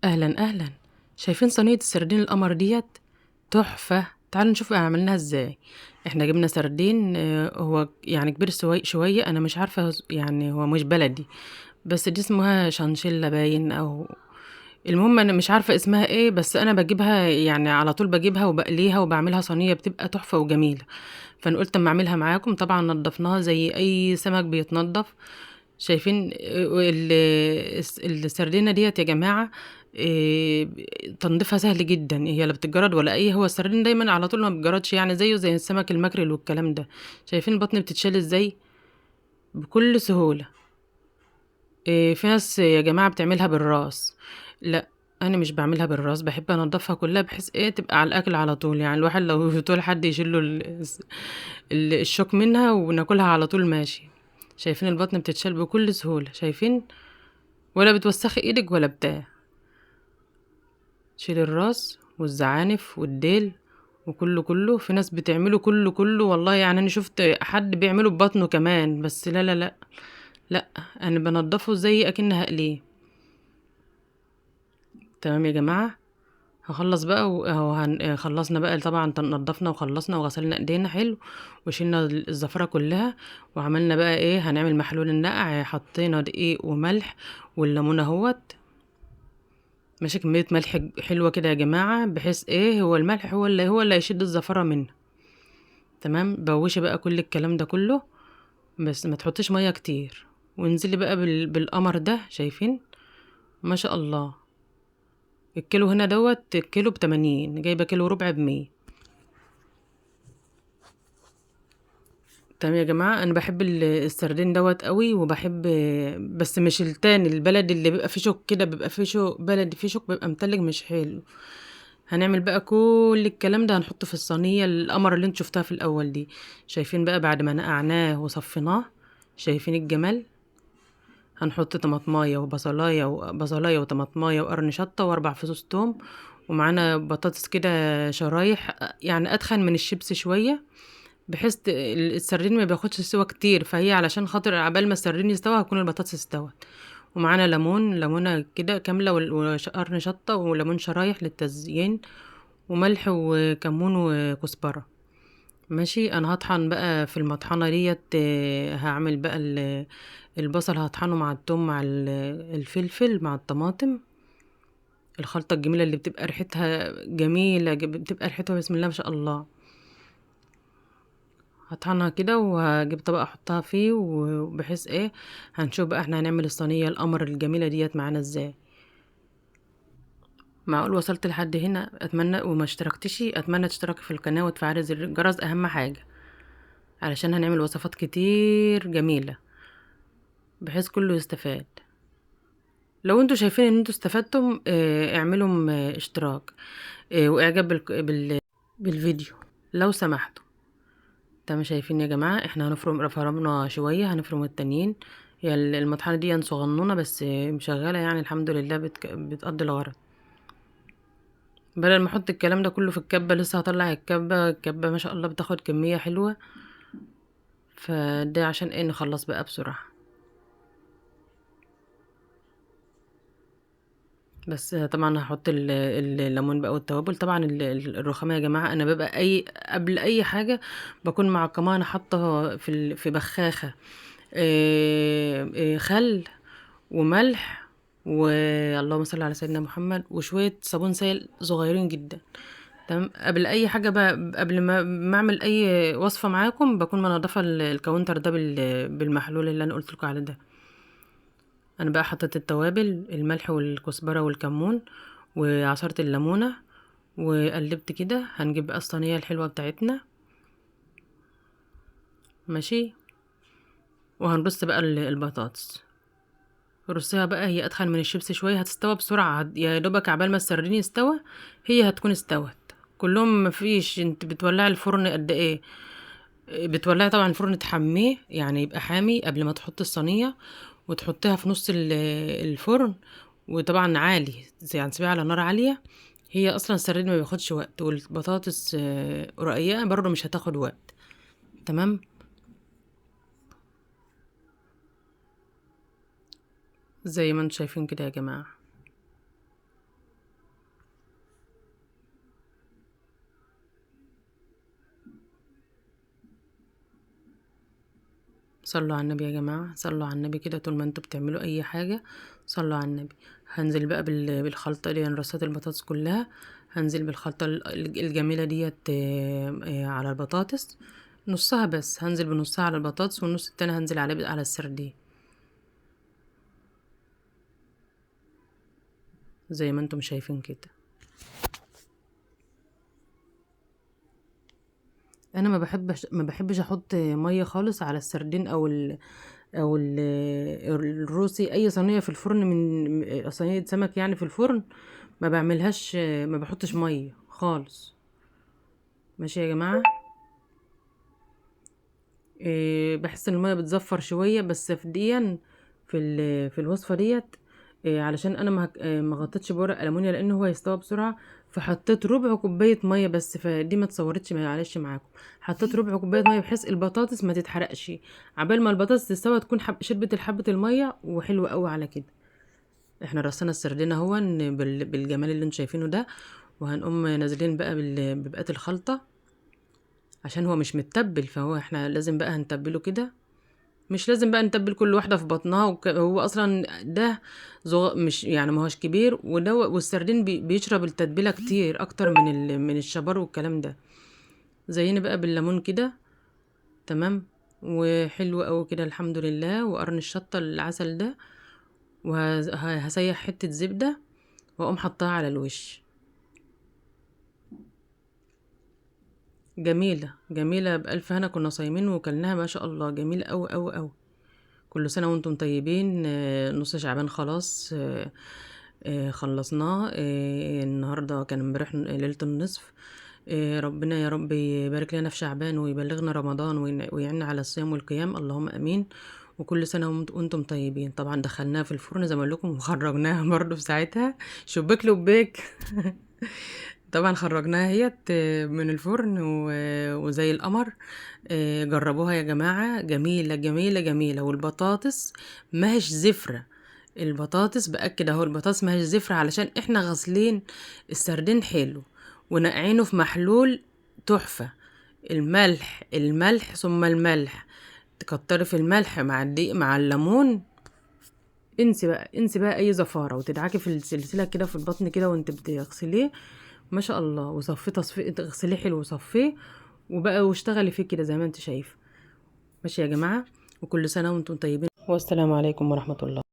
اهلا اهلا. شايفين صينيه السردين القمر ديت؟ تحفه. تعالوا نشوف عملناها ازاي. احنا جبنا سردين، هو يعني كبير شويه. انا مش عارفه يعني هو مش بلدي، بس دي اسمها شانشيلا باين او المهم انا مش عارفه اسمها ايه، بس انا بجيبها يعني على طول بجيبها وبقليها وبعملها صينيه بتبقى تحفه وجميله. فانا قلت اما اعملها معاكم. طبعا نضفناها زي اي سمك بيتنضف. شايفين السردينه ديت يا جماعه؟ إيه، تنظيفها سهل جدا، هي لا بتتجرد ولا اي. هو السردين دايما على طول ما بيتجردش، يعني زيه زي السمك الماكريل والكلام ده. شايفين البطن بتتشال ازاي بكل سهوله؟ في ناس يا جماعه بتعملها بالراس. لا، انا مش بعملها بالراس، بحب انضفها كلها بحيث ايه تبقى على الاكل على طول. يعني الواحد لو طول حد يشيله الشوك منها وناكلها على طول ماشي. شايفين البطن بتتشال بكل سهوله؟ شايفين؟ ولا بتوسخي ايدك ولا بتاع. شيل الراس والزعانف والديل وكله. في ناس بتعمله كله والله. يعني انا شفت حد بيعمله ببطنه كمان، بس لا لا لا لا، انا بنضفه زي اكنها هقليه. تمام يا جماعه. هخلص بقى خلصنا بقى طبعا، نضفنا وخلصنا وغسلنا ايدينا حلو وشيلنا الزفرة كلها. وعملنا بقى ايه؟ هنعمل محلول النقع. حطينا دقيق وملح والليمون اهوت. ماشي، كمية ملح حلوة كده يا جماعة، بحيث ايه هو الملح هو اللي هيشد الزفرة منه. تمام. بوشي بقى كل الكلام ده كله، بس ما تحطيش مية كتير. وانزلي بقى بالقمر ده. شايفين؟ ما شاء الله. الكيلو هنا دوت الكيلو ب80، جايبة كيلو ربع ب100. تمام يا جماعة. انا بحب السردين دوت قوي، وبحب بس مش التاني البلد اللي بيبقى فيه شوك كده، بيبقى فيه شوك بلدي فيه شوك بيبقى متلج مش حلو. هنعمل بقى كل الكلام ده هنحطه في الصينية القمر اللي انت شفتها في الاول دي. شايفين بقى بعد ما نقعناه وصفيناه؟ شايفين الجمال؟ هنحط طماطمايه وبصلايه وطماطمايه وقرن شطه واربع فصوص توم، ومعانا بطاطس كده شرايح، يعني اتخن من الشيبس شويه، بحيث السردين ما بياخدش سوا كتير. فهي علشان خاطر عبال ما السردين يستوى هتكون البطاطس استوت. ومعانا ليمونه كده كامله وقرن شطه وليمون شرايح للتزيين، وملح وكمون وكزبره. ماشي. انا هطحن بقى في المطحنه ديت. هعمل بقى البصل هطحنه مع الثوم مع الفلفل مع الطماطم. الخلطه الجميله اللي بتبقى ريحتها جميله، بتبقى ريحتها بسم الله ما شاء الله. هطحنها كده وهجيب طبق احطها فيه، وبحيث ايه هنشوف بقى احنا هنعمل الصينيه القمر الجميله ديت معانا ازاي. معقول وصلت لحد هنا؟ اتمنى وما اشتركتش اتمنى تشترك في القناه وتفعل زر الجرس، اهم حاجه، علشان هنعمل وصفات كتير جميله بحيث كله يستفاد. لو انتوا شايفين ان انتوا استفدتم، اعملوا اشتراك واعجاب بالفيديو لو سمحتوا. تمام. شايفين يا جماعة؟ احنا فرمنا شوية، هنفرم التانيين. هي المطحنة دي صغنونة بس مشغلة، يعني الحمد لله بتقضي الغرض. بدل ما احط الكلام ده كله في الكبة، لسه هطلع الكبة ما شاء الله بتاخد كمية حلوة. فده عشان ايه نخلص بقى بسرعة. بس طبعا هحط الليمون بقى والتوابل. طبعا الرخامه يا جماعه انا ببقى قبل اي حاجه بكون مع كمان حاطه في بخاخه خل وملح واللهم صل على سيدنا محمد وشويه صابون سائل صغيرين جدا. تمام. قبل اي حاجه بقى، قبل ما اعمل اي وصفه معاكم بكون منضفه الكاونتر ده بالمحلول اللي انا قلت لكم عليه ده. انا بقى حطيت التوابل، الملح والكزبره والكمون وعصرت الليمونه، وقلبت كده. هنجيب بقى الصينيه الحلوه بتاعتنا. ماشي. وهنرص بقى البطاطس. رصيها بقى، هي اتخن من الشيبس شويه، هتستوى بسرعه يا دوبك عبال ما السردين يستوى هي هتكون استوت كلهم. مفيش انت بتولعي الفرن قد ايه؟ بتولعي طبعا الفرن تحميه، يعني يبقى حامي قبل ما تحطي الصينيه وتحطيها في نص الفرن. وطبعا عالي، يعني تسيبيها على نار عاليه. هي اصلا السردين ما بياخدش وقت، والبطاطس رقيقه برضه مش هتاخد وقت. تمام. زي ما انتم شايفين كده يا جماعه. صلوا على النبي يا جماعة، صلوا على النبي كده طول ما انتوا بتعملوا اي حاجة، صلوا على النبي. هنزل بقى بالخلطة دي، رصات البطاطس كلها. هنزل بالخلطة الجميلة ديت على البطاطس، نصها بس هنزل بنصها على البطاطس، والنص التاني هنزل على السردين زي ما انتم شايفين كده. انا ما بحبش احط ميه خالص على السردين او الروسي، اي صينيه في الفرن، من صينيه سمك يعني في الفرن، ما بعملهاش، ما بحطش ميه خالص. ماشي يا جماعه. بحس ان الميه بتزفر شويه، بس في الوصفه ديت، علشان انا ما غطيتش بورق الومنيا لان هو هيستوى بسرعه، فحطيت ربع كوبايه ميه بس، فدي ما اتصورتش معلش معاكم. حطيت ربع كوبايه ميه بحيث البطاطس ما تتحرقش، عبال ما البطاطس تستوى تكون شربت الحبه الميه، وحلوه قوي على كده. احنا رصينا السردين اهو بالجمال اللي انتم شايفينه ده، وهنقوم نازلين بقى ببقات الخلطه، عشان هو مش متبل، فهو احنا لازم بقى هنتبله كده. مش لازم بقى نتبل كل واحدة في بطنها، هو اصلا ده مش يعني ما هوش كبير، والسردين بيشرب التتبيلة كتير اكتر من الشبار والكلام ده. زينا بقى بالليمون كده، تمام، وحلو قوي كده الحمد لله. وقرن الشطة العسل ده، وهسيح حتة زبدة واقوم حطها على الوش. جميلة جميلة بألف هنا، كنا صايمين وكلناها ما شاء الله، جميلة قوي قوي قوي. كل سنة وانتم طيبين. نص شعبان خلاص، خلصناه. النهاردة كان امبارح ليلة النصف. ربنا يا رب يبارك لنا في شعبان ويبلغنا رمضان ويعنا على الصيام والقيام، اللهم امين. وكل سنة وانتم طيبين. طبعا دخلناها في الفرن زي ما لكم، وخرجناها برضو في ساعتها شباك لباك. طبعا خرجناها هي من الفرن وزي القمر. جربوها يا جماعة، جميلة جميلة جميلة. والبطاطس ماهيش زفرة، البطاطس بأكد اهو، البطاطس ماهيش زفرة علشان احنا غاسلين السردين حلو ونقعينه في محلول تحفة. الملح الملح ثم الملح، تكتري في الملح مع الدقيق مع الليمون. انسي بقى اي زفاره، وتدعكي في السلسله كده في البطن كده وانت بتغسليه، ما شاء الله. وصفيه تصفيه، تغسليه حلو وصفيه، وبقى واشتغلي فيه كده زي ما انت شايف. ماشي يا جماعه، وكل سنه وانتم طيبين، والسلام عليكم ورحمه الله.